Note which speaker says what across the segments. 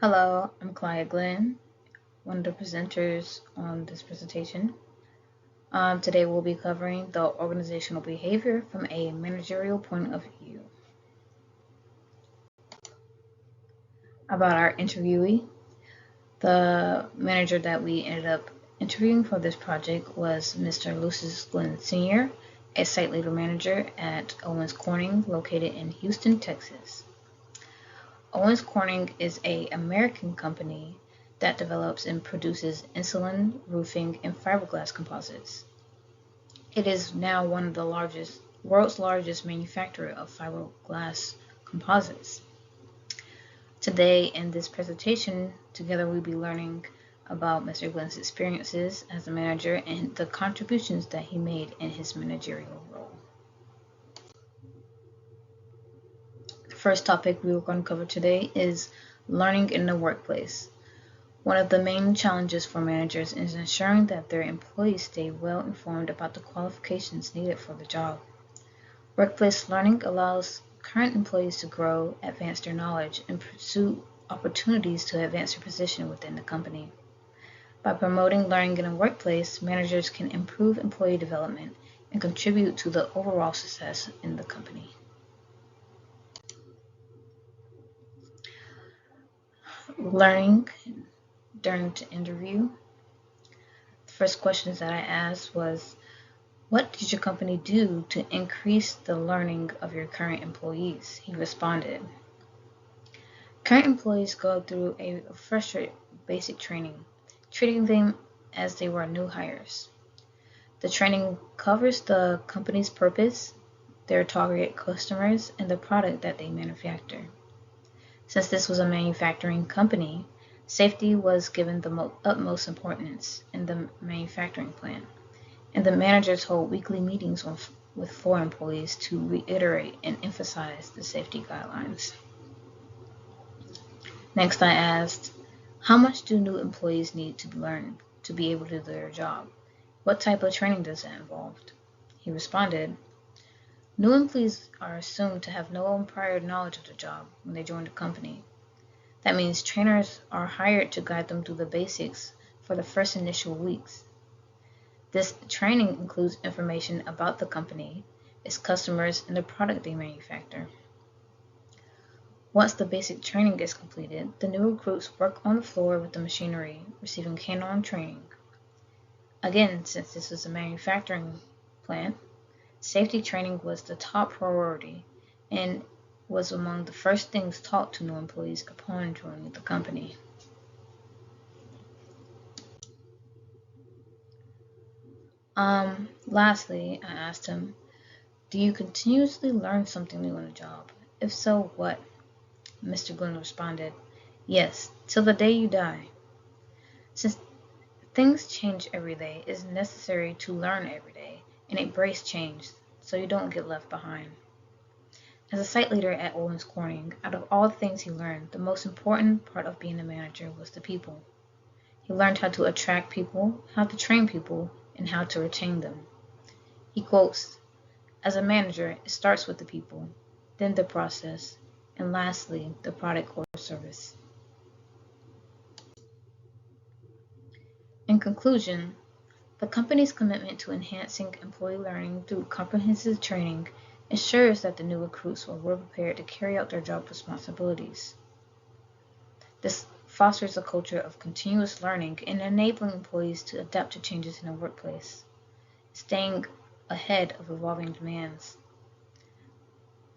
Speaker 1: Hello, I'm Claudia Glenn, one of the presenters on this presentation. Today we'll be covering the organizational behavior from a managerial point of view. About our interviewee, the manager that we ended up interviewing for this project was Mr. Lucius Glenn Sr., a site leader manager at Owens Corning, located in Houston, Texas. Owens Corning is an American company that develops and produces insulin, roofing, and fiberglass composites. It is now one of the world's largest manufacturer of fiberglass composites. Today in this presentation, together we'll be learning about Mr. Glenn's experiences as a manager and the contributions that he made in his managerial role. The first topic we are going to cover today is learning in the workplace. One of the main challenges for managers is ensuring that their employees stay well informed about the qualifications needed for the job. Workplace learning allows current employees to grow, advance their knowledge, and pursue opportunities to advance their position within the company. By promoting learning in the workplace, managers can improve employee development and contribute to the overall success in the company. Learning during the interview. The first questions that I asked was, what did your company do to increase the learning of your current employees? He responded, current employees go through a refresher basic training, treating them as they were new hires. The training covers the company's purpose, their target customers, and the product that they manufacture. Since this was a manufacturing company, safety was given the utmost importance in the manufacturing plant, and the managers hold weekly meetings with 4 employees to reiterate and emphasize the safety guidelines. Next, I asked, how much do new employees need to learn to be able to do their job? What type of training does that involve? He responded, new employees are assumed to have no prior knowledge of the job when they join the company. That means trainers are hired to guide them through the basics for the first initial weeks. This training includes information about the company, its customers, and the product they manufacture. Once the basic training is completed, the new recruits work on the floor with the machinery, receiving hands-on training. Again, since this was a manufacturing plant, safety training was the top priority and was among the first things taught to new employees upon joining the company. Lastly, I asked him, do you continuously learn something new on the job? If so, what? Mr. Glenn responded, yes, till the day you die. Since things change every day, it is necessary to learn every day and embrace change so you don't get left behind. As a site leader at Owens Corning, out of all the things he learned, the most important part of being a manager was the people. He learned how to attract people, how to train people, and how to retain them. He quotes, as a manager, it starts with the people, then the process, and lastly, the product or service. In conclusion, the company's commitment to enhancing employee learning through comprehensive training ensures that the new recruits are well prepared to carry out their job responsibilities. This fosters a culture of continuous learning and enabling employees to adapt to changes in the workplace, staying ahead of evolving demands.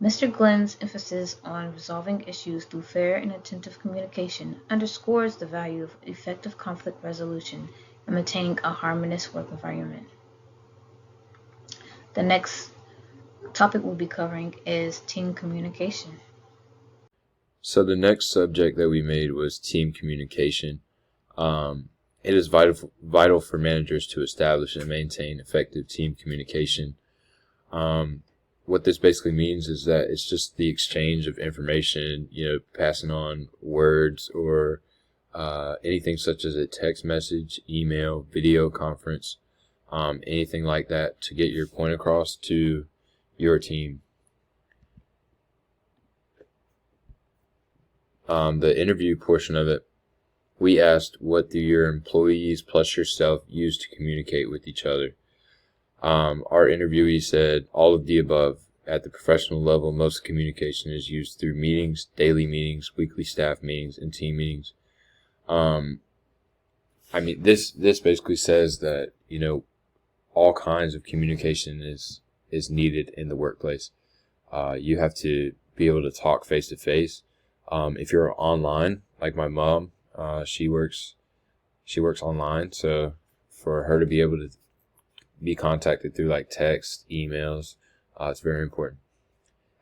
Speaker 1: Mr. Glenn's emphasis on resolving issues through fair and attentive communication underscores the value of effective conflict resolution and maintaining a harmonious work environment. The next topic we'll be covering is team communication.
Speaker 2: So the next subject that we made was team communication. It is vital for managers to establish and maintain effective team communication. What this basically means is that it's just the exchange of information, passing on words or anything such as a text message, email, video conference, anything like that to get your point across to your team. The interview portion of it, we asked, what do your employees plus yourself use to communicate with each other? Our interviewee said all of the above. At the professional level, most communication is used through meetings, daily meetings, weekly staff meetings, and team meetings. This basically says that, all kinds of communication is needed in the workplace. You have to be able to talk face to face. If you're online, like my mom, she works online, so for her to be able to be contacted through like text, emails, it's very important.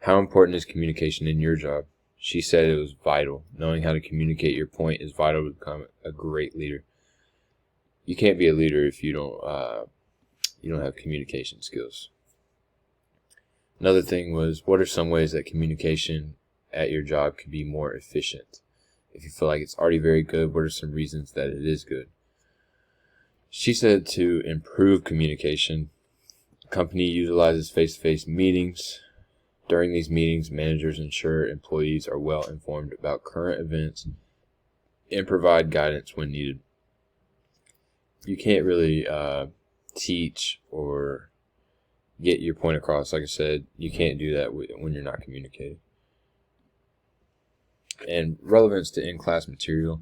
Speaker 2: How important is communication in your job? She said it was vital. Knowing how to communicate your point is vital to become a great leader. You can't be a leader if you don't have communication skills. Another thing was, what are some ways that communication at your job could be more efficient? If you feel like it's already very good, what are some reasons that it is good? She said to improve communication, the company utilizes face-to-face meetings. During these meetings, managers ensure employees are well informed about current events and provide guidance when needed. You can't really teach or get your point across. Like I said, you can't do that when you're not communicating. And relevance to in-class material.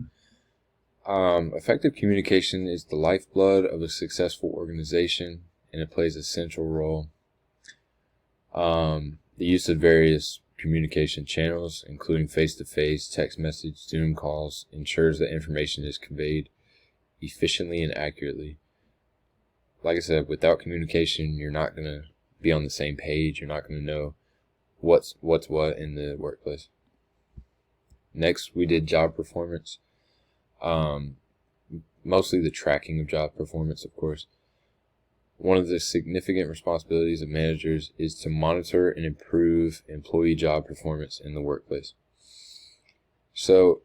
Speaker 2: Effective communication is the lifeblood of a successful organization, and it plays a central role. The use of various communication channels, including face-to-face, text message, Zoom calls, ensures that information is conveyed efficiently and accurately. Like I said, without communication, you're not going to be on the same page. You're not going to know what's what in the workplace. Next, we did job performance. Mostly the tracking of job performance, of course. One of the significant responsibilities of managers is to monitor and improve employee job performance in the workplace. So,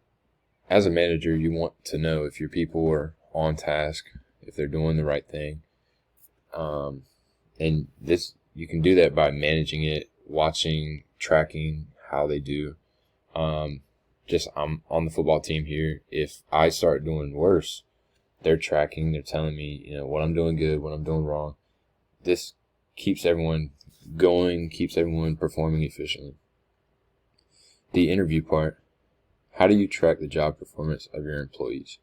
Speaker 2: as a manager, you want to know if your people are on task, if they're doing the right thing. And this, you can do that by managing it, watching, tracking how they do. I'm on the football team here. If I start doing worse, they're tracking, they're telling me, what I'm doing good, what I'm doing wrong. This keeps everyone going, keeps everyone performing efficiently. The interview part. How do you track the job performance of your employees?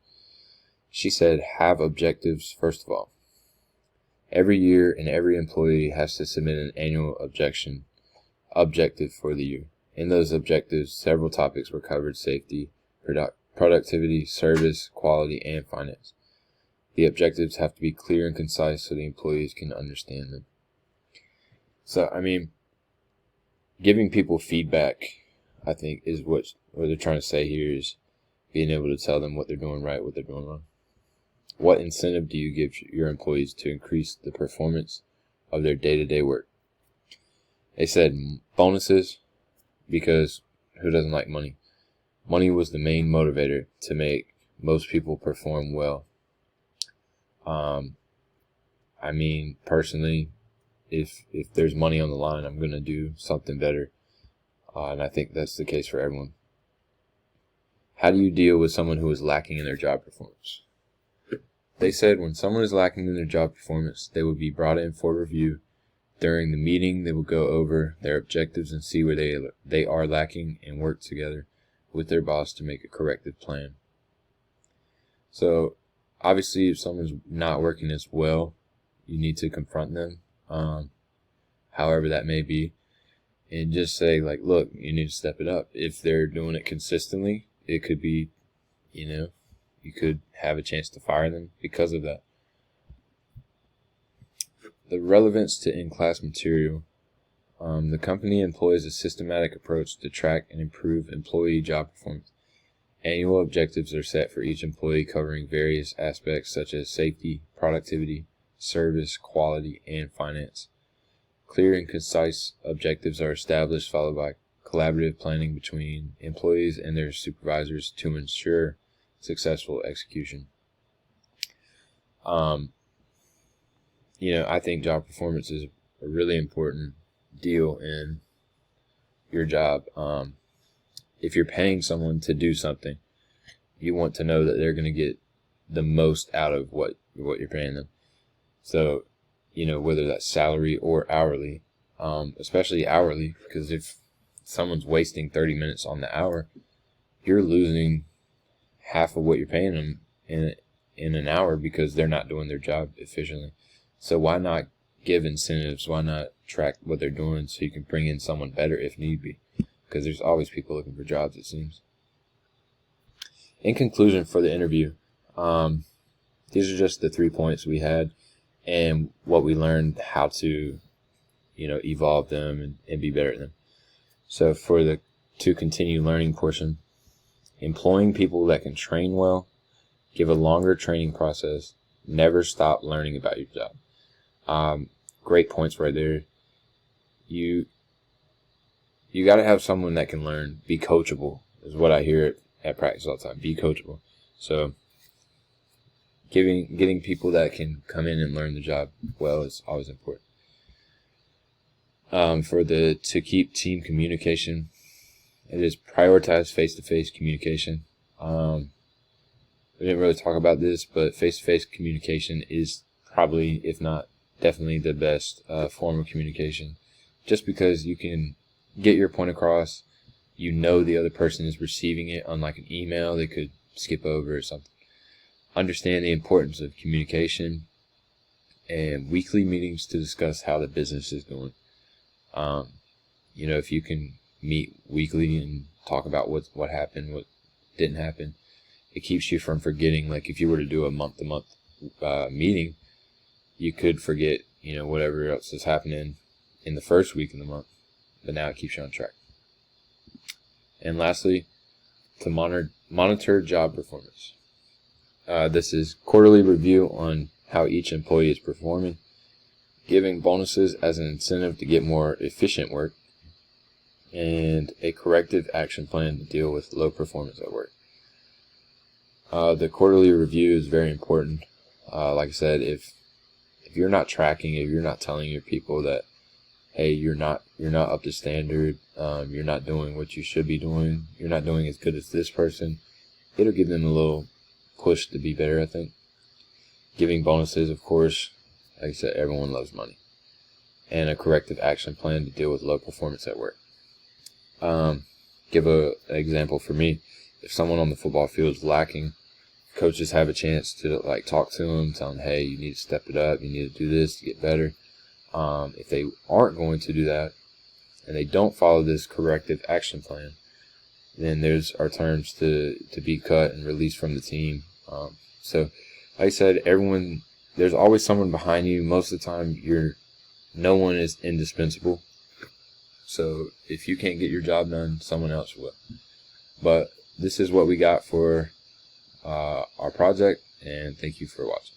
Speaker 2: She said, have objectives first of all. Every year, and every employee has to submit an annual objective for the year. In those objectives, several topics were covered: safety, productivity, service, quality, and finance. The objectives have to be clear and concise so the employees can understand them. So, giving people feedback, I think, is what they're trying to say here, is being able to tell them what they're doing right, what they're doing wrong. What incentive do you give your employees to increase the performance of their day-to-day work? They said bonuses, because who doesn't like money? Money was the main motivator to make most people perform well. Personally, if there's money on the line, I'm going to do something better. And I think that's the case for everyone. How do you deal with someone who is lacking in their job performance? They said when someone is lacking in their job performance, they would be brought in for review. During the meeting, they will go over their objectives and see where they are lacking and work together with their boss to make a corrective plan. So, obviously, if someone's not working as well, you need to confront them, however that may be, and just say, look, you need to step it up. If they're doing it consistently, it could be, you could have a chance to fire them because of that. The relevance to in-class material. The company employs a systematic approach to track and improve employee job performance. Annual objectives are set for each employee, covering various aspects such as safety, productivity, service, quality, and finance. Clear and concise objectives are established, followed by collaborative planning between employees and their supervisors to ensure successful execution. I think job performance is a really important deal in your job. if you're paying someone to do something, you want to know that they're going to get the most out of what you're paying them. So, whether that's salary or hourly, especially hourly, because if someone's wasting 30 minutes on the hour, you're losing half of what you're paying them in an hour because they're not doing their job efficiently. So why not give incentives? Why not track what they're doing so you can bring in someone better if need be? Because there's always people looking for jobs, it seems. In conclusion for the interview, these are just the 3 points we had and what we learned how to, evolve them and be better at them. So for the to continue learning portion, employing people that can train well, give a longer training process, never stop learning about your job. Great points right there. You got to have someone that can learn. Be coachable is what I hear at practice all the time. Be coachable. So getting people that can come in and learn the job well is always important. To keep team communication, it is prioritize face-to-face communication. We didn't really talk about this, but face-to-face communication is probably, if not definitely, the best form of communication. Just because you can get your point across, the other person is receiving it, unlike an email they could skip over or something. Understand the importance of communication and weekly meetings to discuss how the business is going. If you can meet weekly and talk about what happened, what didn't happen, it keeps you from forgetting. Like if you were to do a month-to-month meeting, you could forget, whatever else is happening in the first week of the month, but now it keeps you on track. And lastly, to monitor job performance. This is quarterly review on how each employee is performing, giving bonuses as an incentive to get more efficient work, and a corrective action plan to deal with low performance at work. The quarterly review is very important. Like I said, if you're not tracking, if you're not telling your people that, hey, you're not up to standard, you're not doing what you should be doing, you're not doing as good as this person, it'll give them a little push to be better, I think. Giving bonuses, of course, like I said, everyone loves money. And a corrective action plan to deal with low performance at work. Give an example for me. If someone on the football field is lacking, coaches have a chance to talk to them, tell them, hey, you need to step it up, you need to do this to get better. If they aren't going to do that, and they don't follow this corrective action plan, then there's our terms to be cut and released from the team. So, like I said, there's always someone behind you. Most of the time, no one is indispensable. So if you can't get your job done, someone else will. But this is what we got for our project, and thank you for watching.